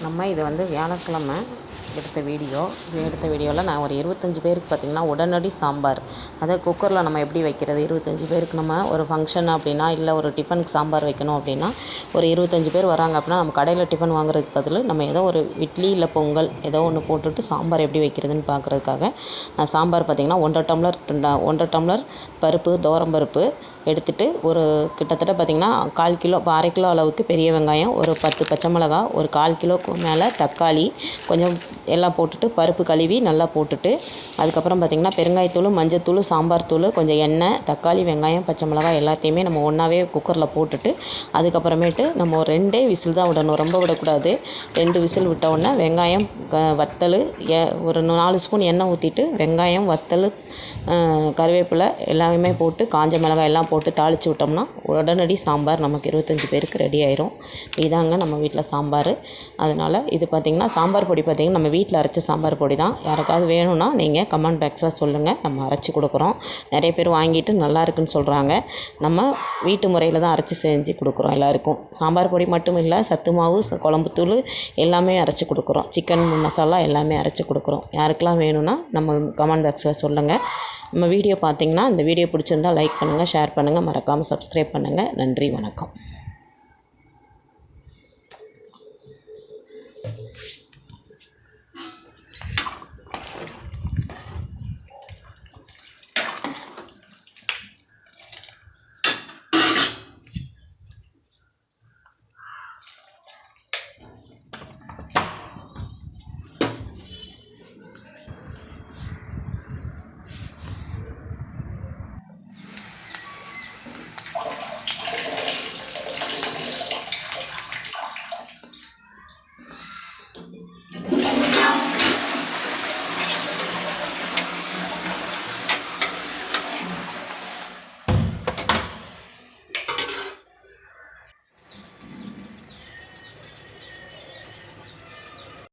நம்ம இது வந்து வியாழக்கிழமை எடுத்த வீடியோவில் நான் ஒரு 25 பேருக்கு பார்த்திங்கன்னா உடனடி சாம்பார், அதை குக்கரில் நம்ம எப்படி வைக்கிறது, 25 பேருக்கு நம்ம ஒரு ஃபங்க்ஷன் அப்படின்னா, இல்லை ஒரு டிஃபனுக்கு சாம்பார் வைக்கணும் அப்படின்னா, ஒரு 25 பேர் வராங்க அப்படின்னா நம்ம கடையில் டிஃபன் வாங்குறதுக்கு பதில் நம்ம ஏதோ ஒரு இட்லி இல்லை பொங்கல் ஏதோ ஒன்று போட்டுட்டு சாம்பார் எப்படி வைக்கிறதுன்னு பார்க்குறதுக்காக நான் சாம்பார் பார்த்திங்கன்னா 1.5 டம்ளர் பருப்பு, துவரம்பருப்பு எடுத்துகிட்டு ஒரு கிட்டத்தட்ட பார்த்திங்கன்னா 1/4 கிலோ, இப்போ 1/2 கிலோ அளவுக்கு பெரிய வெங்காயம், ஒரு 10 பச்சை மிளகா, ஒரு 1/4 கிலோக்கு மேலே தக்காளி கொஞ்சம் எல்லாம் போட்டுட்டு பருப்பு கழுவி நல்லா போட்டுட்டு, அதுக்கப்புறம் பார்த்திங்கன்னா பெருங்காயத்தூள், மஞ்சத்தூள், சாம்பார் தூள், கொஞ்சம் எண்ணெய், தக்காளி, வெங்காயம், பச்சை மிளகாய் எல்லாத்தையுமே நம்ம ஒன்றாவே குக்கரில் போட்டுட்டு, அதுக்கப்புறமேட்டு நம்ம ஒரு 2 விசில் தான் விடணும், ரொம்ப விடக்கூடாது. 2 விசில் விட்ட உடனே வெங்காயம், வத்தல், ஒரு 4 ஸ்பூன் எண்ணெய் ஊற்றிட்டு வெங்காயம், வத்தல், கருவேப்பிலை எல்லாமே போட்டு காஞ்ச மிளகாய் எல்லாம் போட்டு தாளித்து விட்டோம்னா உடனடி சாம்பார் நமக்கு 25 பேருக்கு ரெடி ஆயிரும். இதாங்க நம்ம வீட்டில் சாம்பார். அதனால் இது பார்த்திங்கன்னா சாம்பார் பொடி பார்த்திங்கன்னா நம்ம வீட்டில் அரைச்ச சாம்பார் பொடி தான். யாருக்காவது வேணும்னா நீங்கள் கமெண்ட் பாக்ஸில் சொல்லுங்கள், நம்ம அரைச்சி கொடுக்குறோம். நிறைய பேர் வாங்கிட்டு நல்லா இருக்குன்னு சொல்கிறாங்க. நம்ம வீட்டு முறையில் தான் அரைச்சி செஞ்சு கொடுக்குறோம் எல்லாருக்கும். சாம்பார் பொடி மட்டும் இல்லை, சத்து மாவு, குழம்புத்தூள் எல்லாமே அரைச்சி கொடுக்குறோம். சிக்கன் மசாலா எல்லாமே அரைச்சி கொடுக்குறோம். யாருக்கெல்லாம் வேணும்னா நம்ம கமெண்ட் பாக்ஸில் சொல்லுங்கள். நம்ம வீடியோ பார்த்திங்கன்னா இந்த வீடியோ பிடிச்சிருந்தால் லைக் பண்ணுங்கள், ஷேர் பண்ணுங்கள், மறக்காமல் சப்ஸ்கிரைப் பண்ணுங்கள். நன்றி, வணக்கம்.